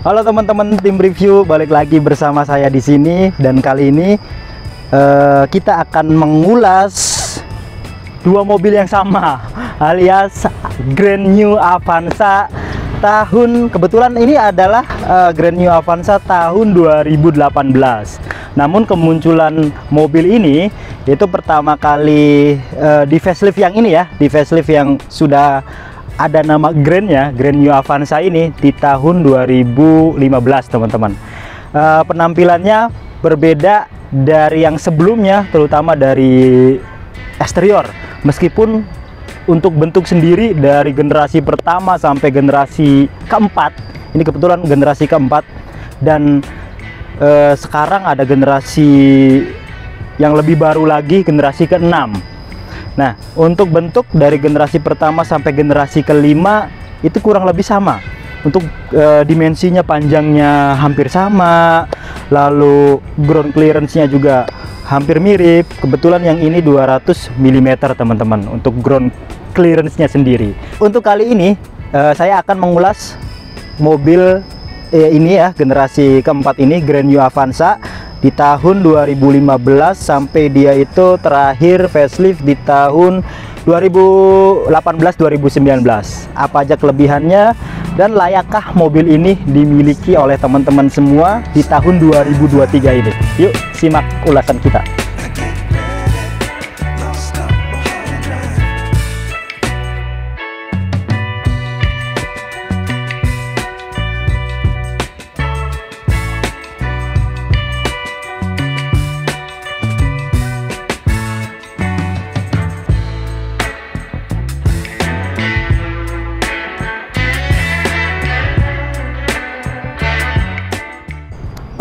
Halo teman-teman tim review, balik lagi bersama saya di sini dan kali ini kita akan mengulas dua mobil yang sama alias Grand New Avanza kebetulan ini adalah Grand New Avanza tahun 2018. Namun kemunculan mobil ini itu pertama kali di facelift yang ini ya, di facelift yang sudah ada nama Grand-nya, Grand New Avanza ini di tahun 2015 teman-teman. Penampilannya berbeda dari yang sebelumnya, terutama dari eksterior. Meskipun untuk bentuk sendiri dari generasi pertama sampai generasi keempat, ini kebetulan generasi keempat, dan sekarang ada generasi yang lebih baru lagi, generasi keenam. Nah, untuk bentuk dari generasi pertama sampai generasi kelima itu kurang lebih sama. Untuk dimensinya, panjangnya hampir sama, lalu ground clearance-nya juga hampir mirip. Kebetulan yang ini 200 mm teman-teman untuk ground clearance-nya sendiri. Untuk kali ini saya akan mengulas mobil ini ya, generasi keempat ini, Grand New Avanza di tahun 2015 sampai dia itu terakhir facelift di tahun 2018-2019. Apa aja kelebihannya dan layakkah mobil ini dimiliki oleh teman-teman semua di tahun 2023 ini? Yuk simak ulasan kita.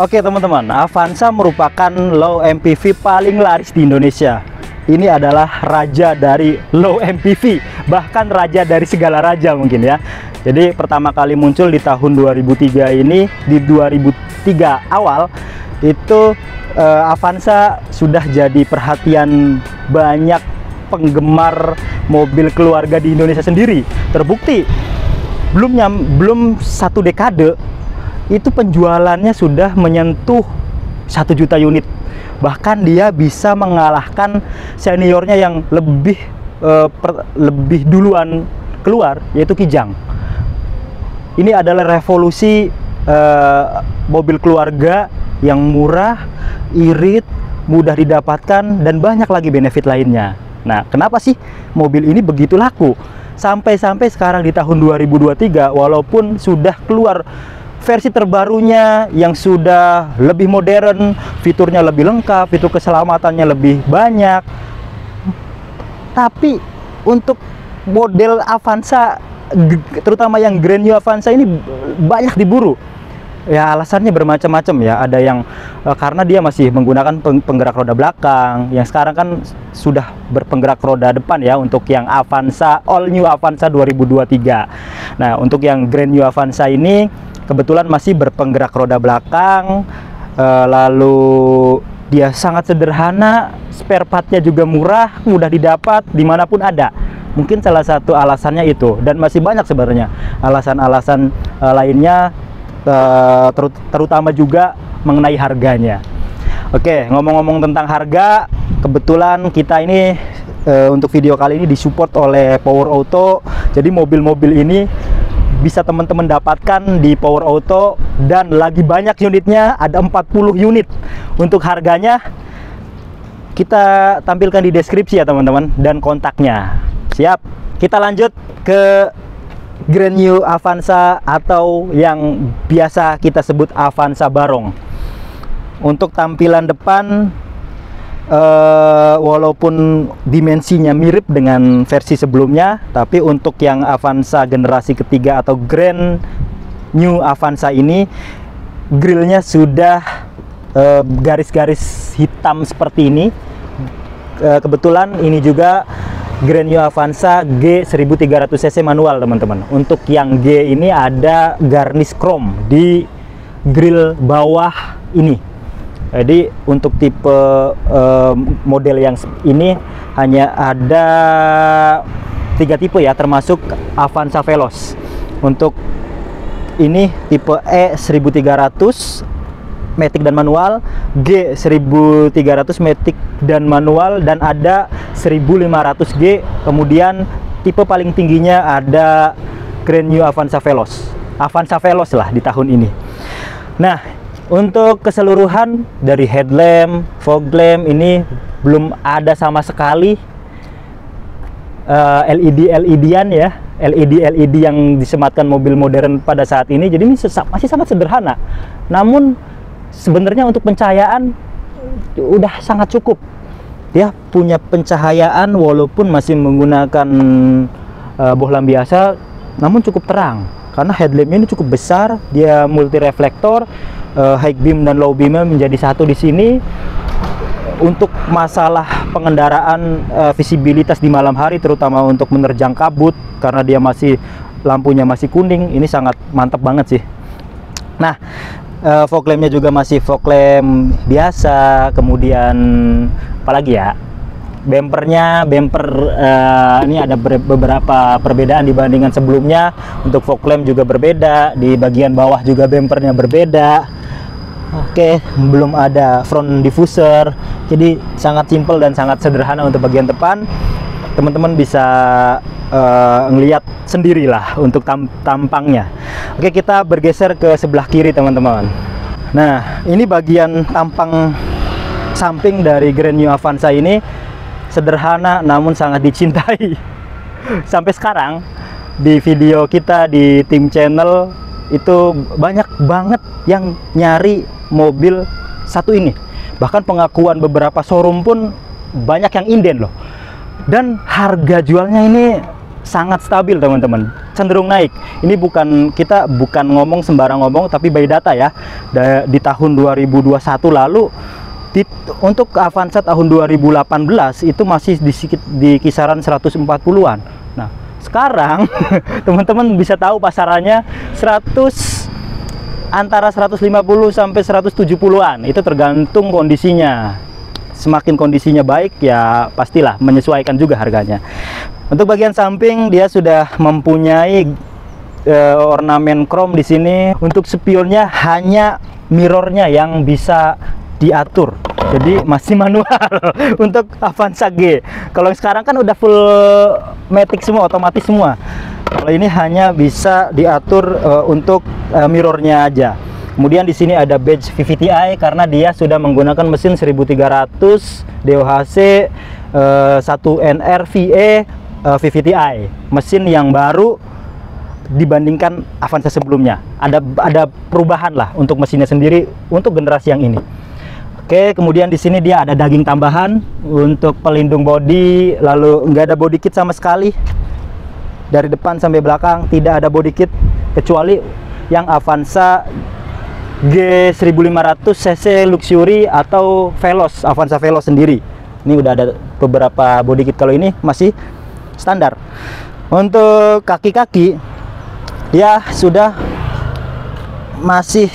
Oke teman-teman, Avanza merupakan low MPV paling laris di Indonesia. Ini adalah raja dari low MPV, bahkan raja dari segala raja mungkin ya. Jadi pertama kali muncul di tahun 2003 ini, di 2003 awal itu Avanza sudah jadi perhatian banyak penggemar mobil keluarga di Indonesia sendiri. Terbukti belum satu dekade itu penjualannya sudah menyentuh 1 juta unit. Bahkan dia bisa mengalahkan seniornya yang lebih duluan keluar, yaitu Kijang. Ini adalah revolusi mobil keluarga yang murah, irit, mudah didapatkan, dan banyak lagi benefit lainnya. Nah, kenapa sih mobil ini begitu laku? Sampai-sampai sekarang di tahun 2023, walaupun sudah keluar versi terbarunya yang sudah lebih modern, fiturnya lebih lengkap, fitur keselamatannya lebih banyak, tapi untuk model Avanza, terutama yang Grand New Avanza ini banyak diburu. Ya alasannya bermacam-macam ya. Ada yang karena dia masih menggunakan penggerak roda belakang, yang sekarang kan sudah berpenggerak roda depan ya untuk yang Avanza, All New Avanza 2023. Nah, untuk yang Grand New Avanza ini kebetulan masih berpenggerak roda belakang, lalu dia sangat sederhana, spare partnya juga murah, mudah didapat dimanapun ada. Mungkin salah satu alasannya itu, dan masih banyak sebenarnya alasan-alasan lainnya, terutama juga mengenai harganya. Oke, ngomong-ngomong tentang harga, kebetulan kita ini untuk video kali ini disupport oleh Power Auto. Jadi mobil-mobil ini bisa teman-teman dapatkan di Power Auto, dan lagi banyak unitnya, ada 40 unit. Untuk harganya kita tampilkan di deskripsi ya teman-teman, dan kontaknya. Siap, kita lanjut ke Grand New Avanza atau yang biasa kita sebut Avanza Barong. Untuk tampilan depan, walaupun dimensinya mirip dengan versi sebelumnya, tapi untuk yang Avanza generasi ketiga atau Grand New Avanza ini, grillnya sudah garis-garis hitam seperti ini. Kebetulan ini juga Grand New Avanza G 1300 cc manual teman-teman. Untuk yang G ini ada garnish chrome di grill bawah ini. Jadi untuk tipe model yang ini hanya ada 3 tipe ya, termasuk Avanza Veloz. Untuk ini tipe E 1300 matic dan manual, G 1300 matic dan manual, dan ada 1500G. Kemudian tipe paling tingginya ada Grand New Avanza Veloz. Avanza Veloz lah di tahun ini. Nah, untuk keseluruhan dari headlamp, fog lamp ini belum ada sama sekali LED-LED-an ya, LED yang disematkan mobil modern pada saat ini. Jadi ini masih sangat sederhana. Namun sebenarnya untuk pencahayaan udah sangat cukup. Dia punya pencahayaan walaupun masih menggunakan bohlam biasa, namun cukup terang karena headlampnya ini cukup besar. Dia multi reflektor, high beam dan low beamnya menjadi satu di sini. Untuk masalah pengendaraan, visibilitas di malam hari, terutama untuk menerjang kabut, karena dia lampunya masih kuning, ini sangat mantap banget sih. Nah, fog lampnya juga masih fog lamp biasa. Kemudian apalagi ya, bumper ini ada beberapa perbedaan dibandingkan sebelumnya. Untuk fog lamp juga berbeda, di bagian bawah juga bumpernya berbeda. Oke, belum ada front diffuser, jadi sangat simple dan sangat sederhana. Untuk bagian depan teman-teman bisa ngelihat sendirilah untuk tampangnya. Oke, kita bergeser ke sebelah kiri teman-teman. Nah, ini bagian tampang samping dari Grand New Avanza ini sederhana namun sangat dicintai. Sampai sekarang di video kita di tim channel itu banyak banget yang nyari mobil satu ini. Bahkan pengakuan beberapa showroom pun banyak yang inden loh. Dan harga jualnya ini sangat stabil teman-teman, cenderung naik. Ini kita bukan ngomong sembarang ngomong, tapi by data ya. Di tahun 2021 lalu untuk Avanza tahun 2018 itu masih di kisaran 140-an. Nah, sekarang teman-teman bisa tahu pasarannya antara 150 sampai 170-an. Itu tergantung kondisinya. Semakin kondisinya baik ya pastilah menyesuaikan juga harganya. Untuk bagian samping dia sudah mempunyai ornamen chrome di sini. Untuk spionnya hanya mirrornya yang bisa diatur. Jadi masih manual untuk Avanza G. Kalau sekarang kan udah full matic semua, otomatis semua. Kalau ini hanya bisa diatur untuk mirrornya aja. Kemudian di sini ada badge VVTi karena dia sudah menggunakan mesin 1300 DOHC 1NR VE VVTi, mesin yang baru dibandingkan Avanza sebelumnya. Ada perubahan lah untuk mesinnya sendiri untuk generasi yang ini. Oke, kemudian di sini dia ada daging tambahan untuk pelindung bodi, lalu nggak ada body kit sama sekali. Dari depan sampai belakang tidak ada body kit kecuali yang Avanza G1500 cc Luxury atau Veloz, Avanza Veloz sendiri. Ini udah ada beberapa body kit, kalau ini masih standar. Untuk kaki-kaki dia sudah masih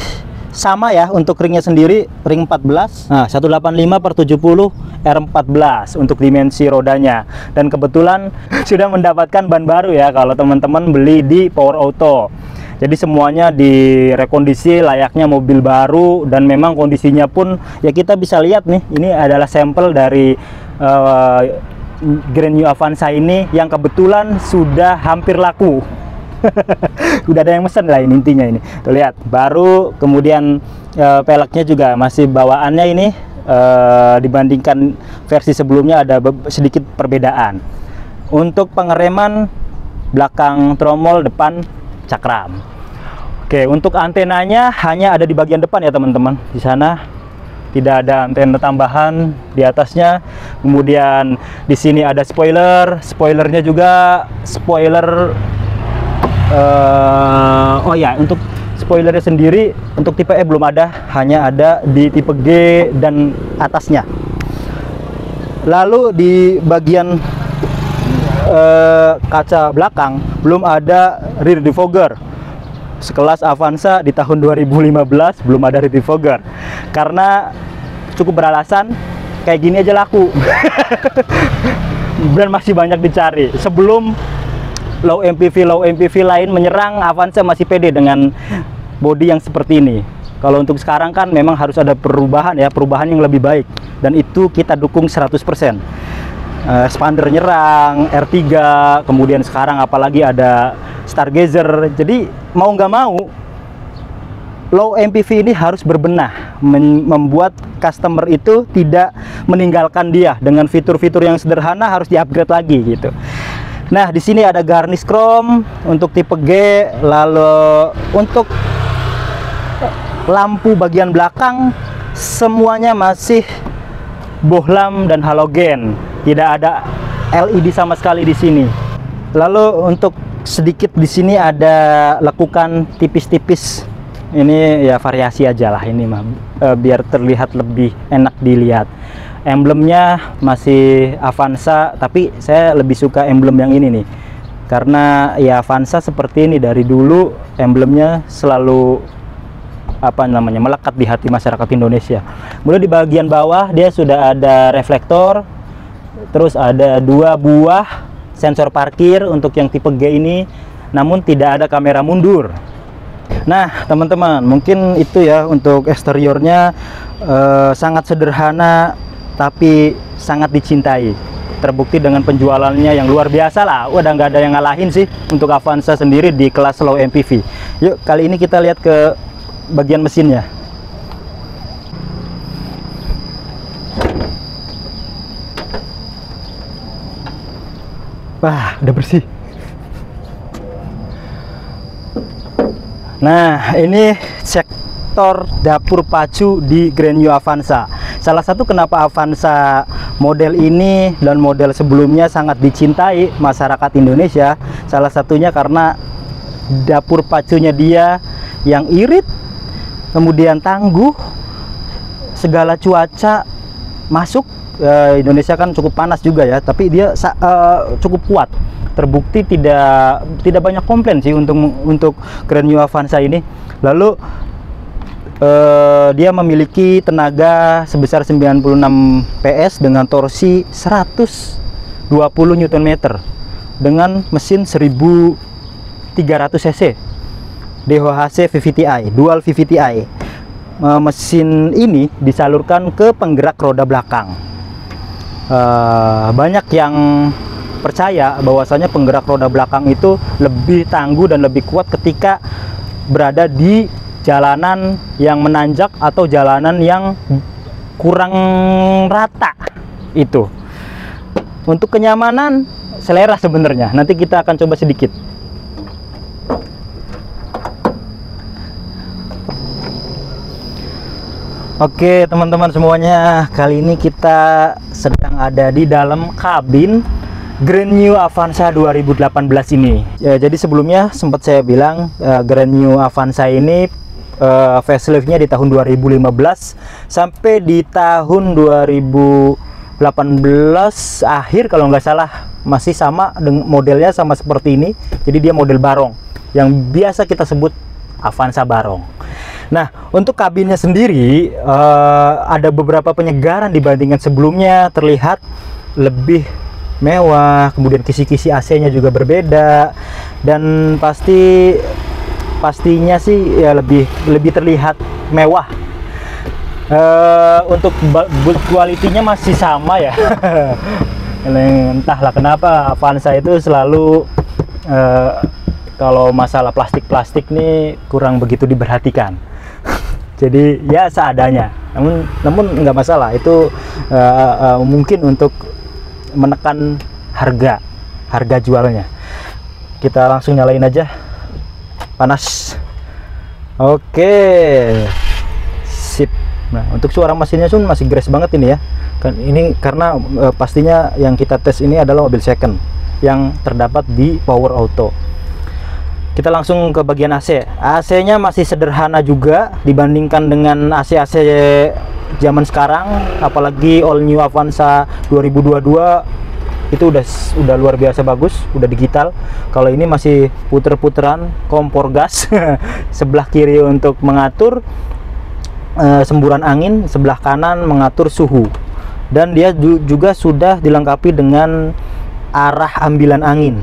sama ya. Untuk ringnya sendiri ring 14, nah 185/70 R14 untuk dimensi rodanya. Dan kebetulan sudah mendapatkan ban baru ya kalau teman-teman beli di Power Auto. Jadi semuanya direkondisi layaknya mobil baru, dan memang kondisinya pun ya kita bisa lihat nih, ini adalah sampel dari Grand New Avanza ini yang kebetulan sudah hampir laku. Udah ada yang mesen lah ini, intinya ini. Tuh lihat, baru. Kemudian peleknya juga masih bawaannya ini dibandingkan versi sebelumnya ada sedikit perbedaan. Untuk pengereman belakang tromol, depan cakram. Oke, untuk antenanya hanya ada di bagian depan ya teman-teman. Di sana tidak ada antena tambahan di atasnya. Kemudian di sini ada spoilernya juga spoiler. Oh ya, untuk spoilernya sendiri untuk tipe E belum ada, hanya ada di tipe G dan atasnya. Lalu di bagian kaca belakang belum ada rear defogger. Sekelas Avanza di tahun 2015 belum ada rear defogger karena cukup beralasan kayak gini aja laku dan masih banyak dicari. Sebelum low MPV lain menyerang, Avanza masih pede dengan bodi yang seperti ini. Kalau untuk sekarang kan memang harus ada perubahan ya, perubahan yang lebih baik, dan itu kita dukung 100%. Expander nyerang, R3, kemudian sekarang apalagi ada Stargazer. Jadi mau nggak mau low MPV ini harus berbenah, membuat customer itu tidak meninggalkan dia dengan fitur-fitur yang sederhana, harus di-upgrade lagi gitu. Nah, di sini ada garnish chrome untuk tipe G, lalu untuk lampu bagian belakang semuanya masih bohlam dan halogen, tidak ada LED sama sekali di sini. Lalu untuk sedikit di sini ada lekukan tipis-tipis. Ini ya variasi aja lah ini mah, biar terlihat lebih enak dilihat. Emblemnya masih Avanza, tapi saya lebih suka emblem yang ini nih, karena ya Avanza seperti ini dari dulu, emblemnya selalu apa namanya, melekat di hati masyarakat Indonesia. Kemudian di bagian bawah dia sudah ada reflektor, terus ada 2 buah sensor parkir untuk yang tipe G ini, namun tidak ada kamera mundur. Nah teman-teman, mungkin itu ya untuk eksteriornya, sangat sederhana tapi sangat dicintai. Terbukti dengan penjualannya yang luar biasa lah, udah nggak ada yang ngalahin sih untuk Avanza sendiri di kelas low MPV. Yuk kali ini kita lihat ke bagian mesinnya. Wah, udah bersih. Nah, ini sektor dapur pacu di Grand New Avanza. Salah satu kenapa Avanza model ini dan model sebelumnya sangat dicintai masyarakat Indonesia, salah satunya karena dapur pacunya dia yang irit, kemudian tangguh, segala cuaca masuk. Indonesia kan cukup panas juga ya, tapi dia cukup kuat. Terbukti tidak banyak komplain sih untuk Grand New Avanza ini. Lalu dia memiliki tenaga sebesar 96 PS dengan torsi 120 Nm dengan mesin 1300 cc DOHC VVT-i, dual VVT-i. Mesin ini disalurkan ke penggerak roda belakang. Banyak yang percaya bahwasanya penggerak roda belakang itu lebih tangguh dan lebih kuat ketika berada di jalanan yang menanjak atau jalanan yang kurang rata itu. Untuk kenyamanan selera sebenarnya, nanti kita akan coba sedikit. Oke teman-teman semuanya, kali ini kita sedang ada di dalam kabin Grand New Avanza 2018 ini ya. Jadi sebelumnya sempat saya bilang Grand New Avanza ini faceliftnya di tahun 2015 sampai di tahun 2018 akhir kalau nggak salah, masih sama dengan modelnya, sama seperti ini. Jadi dia model barong yang biasa kita sebut Avanza barong. Nah, untuk kabinnya sendiri ada beberapa penyegaran dibandingkan sebelumnya, terlihat lebih mewah. Kemudian kisi-kisi AC-nya juga berbeda, dan pastinya sih ya lebih terlihat mewah. Untuk build quality-nya masih sama ya. Entahlah kenapa Avanza itu selalu kalau masalah plastik nih kurang begitu diperhatikan. Jadi ya seadanya, namun nggak masalah itu, mungkin untuk menekan harga jualnya. Kita langsung nyalain aja, panas. Oke, sip. Nah, untuk suara mesinnya pun masih gres banget ini ya. Ini karena pastinya yang kita tes ini adalah mobil second yang terdapat di power auto. Kita langsung ke bagian AC. AC-nya masih sederhana juga dibandingkan dengan AC-AC zaman sekarang, apalagi all new Avanza 2022 itu udah luar biasa bagus, udah digital. Kalau ini masih puter-puteran kompor gas. Sebelah kiri untuk mengatur semburan angin, sebelah kanan mengatur suhu. Dan dia juga sudah dilengkapi dengan arah ambilan angin.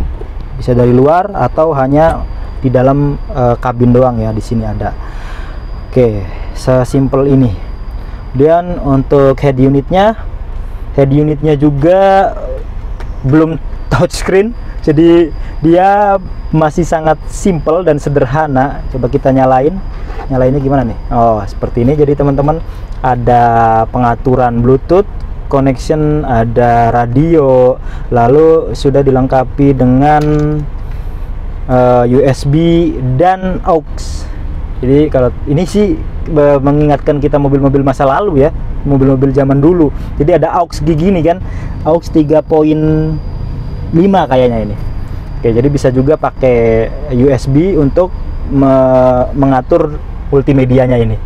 bisa dari luar atau hanya di dalam kabin doang ya. Di sini ada. Oke, sesimpel ini. Kemudian untuk head unitnya juga belum touchscreen, jadi dia masih sangat simple dan sederhana. Coba kita nyalainnya gimana nih? Oh, seperti ini. Jadi teman-teman, ada pengaturan Bluetooth connection, ada radio, lalu sudah dilengkapi dengan USB dan aux. Jadi kalau ini sih mengingatkan kita mobil-mobil masa lalu ya, mobil-mobil zaman dulu. Jadi ada aux gini kan, aux 3.5 kayaknya ini. Oke, jadi bisa juga pakai USB untuk mengatur multimedianya ini.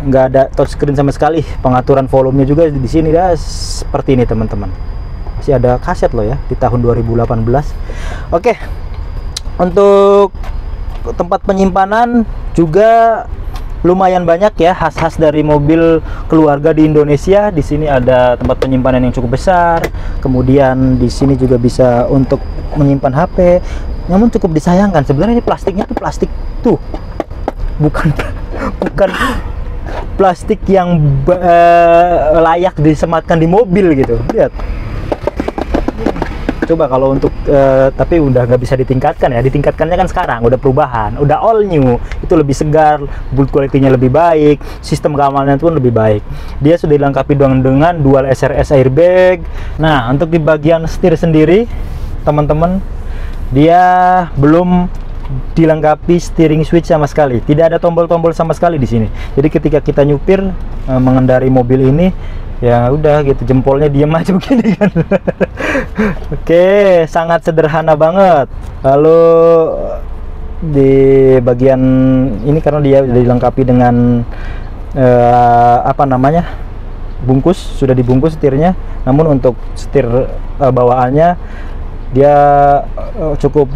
Nggak ada touchscreen sama sekali. Pengaturan volumenya juga di sini dah seperti ini teman-teman. Masih ada kaset loh ya di tahun 2018. Oke, untuk tempat penyimpanan juga lumayan banyak ya, khas-khas dari mobil keluarga di Indonesia. Di sini ada tempat penyimpanan yang cukup besar. Kemudian di sini juga bisa untuk menyimpan HP. Namun cukup disayangkan sebenarnya ini plastiknya tuh plastik tuh bukan plastik yang layak disematkan di mobil gitu. Lihat. Coba kalau untuk tapi udah nggak bisa ditingkatkan ya. Ditingkatkannya kan sekarang udah perubahan, udah all new, itu lebih segar, build quality-nya lebih baik, sistem keamanannya pun lebih baik. Dia sudah dilengkapi dengan dual SRS airbag. Nah, untuk di bagian setir sendiri teman-teman, dia belum dilengkapi steering switch sama sekali. Tidak ada tombol-tombol sama sekali di sini. Jadi ketika kita nyupir mengendari mobil ini, ya udah gitu, jempolnya diem aja begini kan. Oke, sangat sederhana banget. Lalu di bagian ini karena dia sudah dilengkapi dengan apa namanya, bungkus, sudah dibungkus setirnya. Namun untuk setir bawaannya dia cukup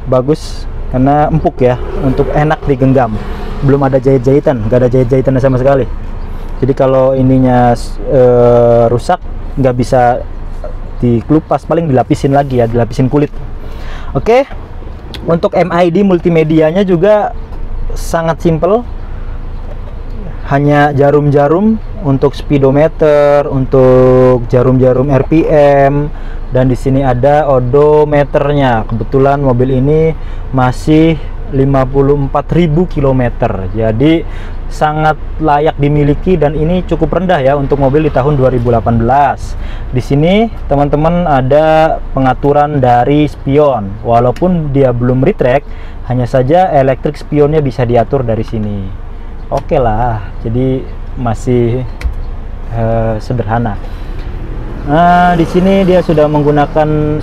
bagus karena empuk ya, untuk enak digenggam. Belum ada jahit-jahitan, nggak ada jahit-jahitannya sama sekali. Jadi kalau ininya rusak, nggak bisa dikelupas, paling dilapisin lagi ya, dilapisin kulit. Oke, untuk MID multimedianya juga sangat simple, hanya jarum-jarum untuk speedometer, untuk jarum-jarum RPM, dan di sini ada odometernya. Kebetulan mobil ini masih 54.000 km, jadi sangat layak dimiliki dan ini cukup rendah ya untuk mobil di tahun 2018. Di sini teman-teman ada pengaturan dari spion, walaupun dia belum retract, hanya saja elektrik spionnya bisa diatur dari sini. Oke lah, jadi masih sederhana. Nah, di sini dia sudah menggunakan,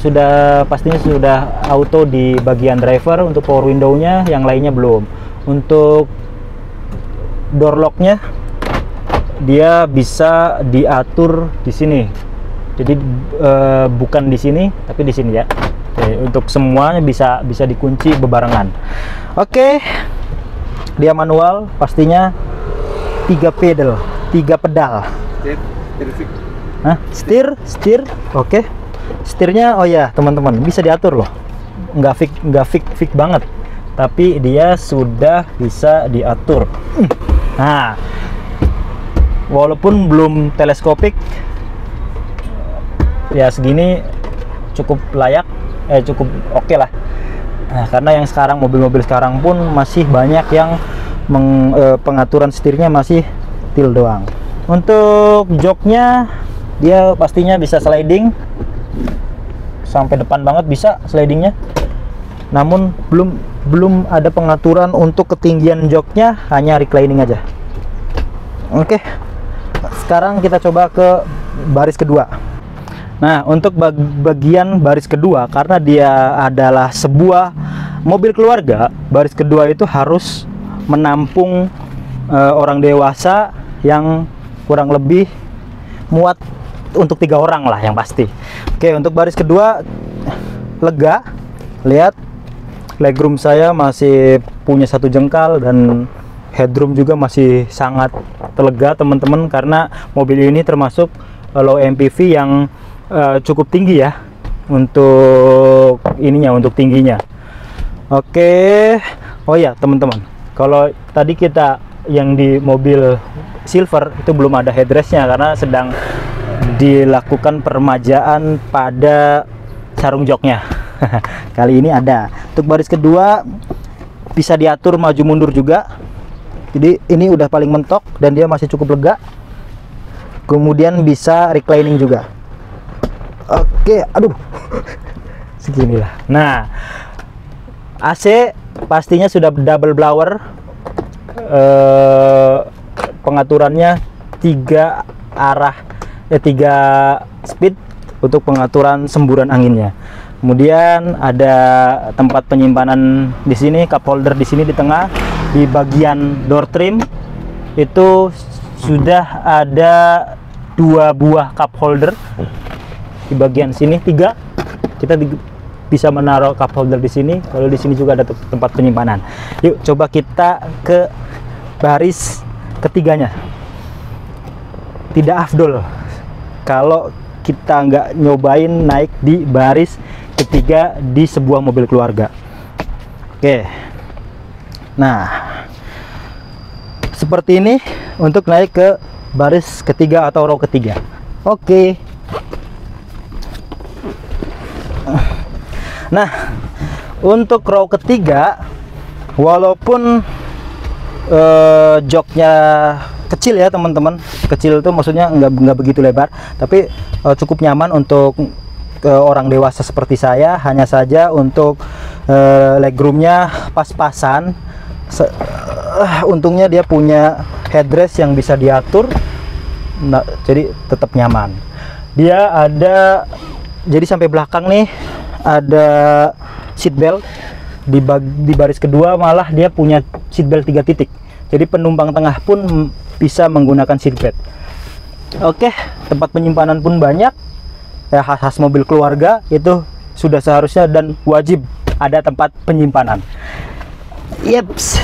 pastinya sudah auto di bagian driver untuk power window-nya, yang lainnya belum. Untuk door lock-nya dia bisa diatur di sini. Jadi bukan di sini, tapi di sini ya. Oke, untuk semuanya bisa dikunci bebarengan. Oke. Dia manual, pastinya 3 pedal. Hah? Setir. Oke. Setirnya, oh ya teman-teman, bisa diatur loh. Nggak fix banget, tapi dia sudah bisa diatur. Nah, walaupun belum teleskopik, ya segini cukup layak, cukup oke lah. Nah, karena yang sekarang mobil-mobil sekarang pun masih banyak yang pengaturan setirnya masih til doang. Untuk joknya dia pastinya bisa sliding sampai depan banget, bisa slidingnya. Namun belum ada pengaturan untuk ketinggian joknya, hanya reclining aja. Oke, sekarang kita coba ke baris kedua. Nah, untuk bagian baris kedua, karena dia adalah sebuah mobil keluarga, baris kedua itu harus menampung orang dewasa yang kurang lebih muat untuk 3 orang lah yang pasti. Oke, untuk baris kedua lega. Lihat, legroom saya masih punya 1 jengkal dan headroom juga masih sangat lega teman-teman, karena mobil ini termasuk low MPV yang cukup tinggi ya. untuk ininya, untuk tingginya. Oke. Oh ya teman-teman, kalau tadi kita yang di mobil silver itu belum ada headrestnya karena sedang dilakukan peremajaan pada sarung joknya. Kali ini ada. Untuk baris kedua bisa diatur maju mundur juga, jadi ini udah paling mentok dan dia masih cukup lega. Kemudian bisa reclining juga. Oke, aduh seginilah. Nah, AC pastinya sudah double blower. Pengaturannya 3 arah, 3 speed untuk pengaturan semburan anginnya. Kemudian ada tempat penyimpanan di sini, cup holder di sini di tengah. Di bagian door trim itu sudah ada 2 buah cup holder. Di bagian sini 3. Kita bisa menaruh cup holder di sini. Kalau di sini juga ada tempat penyimpanan. Yuk coba kita ke baris ketiganya. Tidak afdol kalau kita nggak nyobain naik di baris ketiga di sebuah mobil keluarga. Oke, nah seperti ini untuk naik ke baris ketiga atau row ketiga. Oke, nah untuk row ketiga, walaupun joknya kecil ya teman-teman, kecil itu maksudnya nggak begitu lebar, tapi cukup nyaman untuk orang dewasa seperti saya. Hanya saja untuk legroomnya pas-pasan. Untungnya dia punya headrest yang bisa diatur, nah, jadi tetap nyaman. Dia ada, jadi sampai belakang nih ada seat belt. Di baris kedua malah dia punya seat belt 3 titik, jadi penumpang tengah pun bisa menggunakan seat belt. Oke, tempat penyimpanan pun banyak ya, khas mobil keluarga itu sudah seharusnya dan wajib ada tempat penyimpanan. Yeps.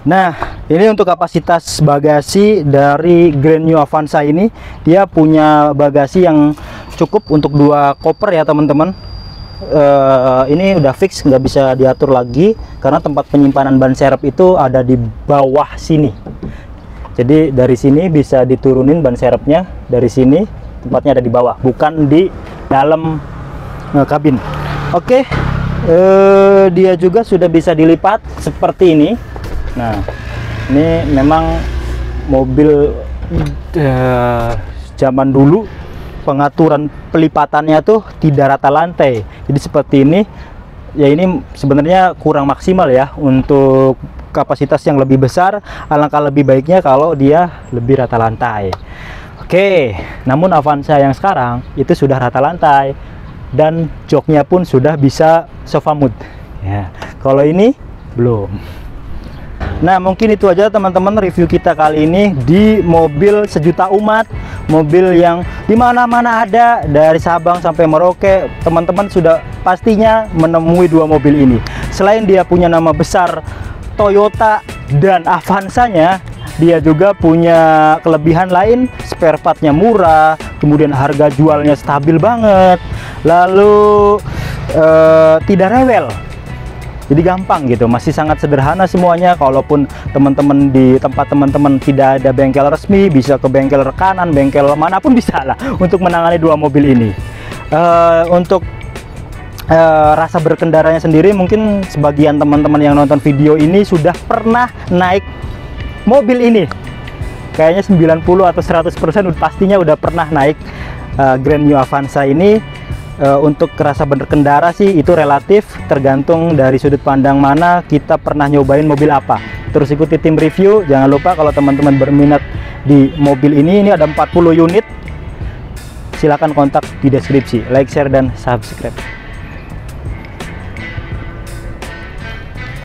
Nah, ini untuk kapasitas bagasi dari Grand New Avanza ini. Dia punya bagasi yang cukup untuk 2 koper ya teman-teman. Ini udah fix, nggak bisa diatur lagi karena tempat penyimpanan ban serep itu ada di bawah sini. Jadi dari sini bisa diturunin ban serepnya, dari sini tempatnya ada di bawah, bukan di dalam kabin. Oke, dia juga sudah bisa dilipat seperti ini. Nah, ini memang mobil zaman dulu pengaturan pelipatannya tuh tidak rata lantai, jadi seperti ini ya. Ini sebenarnya kurang maksimal ya untuk kapasitas yang lebih besar. Alangkah lebih baiknya kalau dia lebih rata lantai. Oke, namun Avanza yang sekarang itu sudah rata lantai dan joknya pun sudah bisa sofa mood ya. Kalau ini belum. Nah, mungkin itu aja teman-teman review kita kali ini di mobil sejuta umat, mobil yang dimana-mana ada, dari Sabang sampai Merauke. Teman-teman sudah pastinya menemui 2 mobil ini. Selain dia punya nama besar Toyota dan Avanzanya, dia juga punya kelebihan lain, spare partnya murah, kemudian harga jualnya stabil banget, lalu tidak rewel. Jadi gampang gitu, masih sangat sederhana semuanya. Kalaupun teman-teman di tempat teman-teman tidak ada bengkel resmi, bisa ke bengkel rekanan, bengkel manapun bisa lah untuk menangani 2 mobil ini. Untuk rasa berkendaranya sendiri, mungkin sebagian teman-teman yang nonton video ini sudah pernah naik mobil ini. Kayaknya 90 atau 100% pastinya udah pernah naik Grand New Avanza ini. Untuk rasa berkendara sih itu relatif, tergantung dari sudut pandang mana kita pernah nyobain mobil apa. Terus ikuti tim review. Jangan lupa kalau teman-teman berminat di mobil ini ada 40 unit. Silahkan kontak di deskripsi. Like, share, dan subscribe.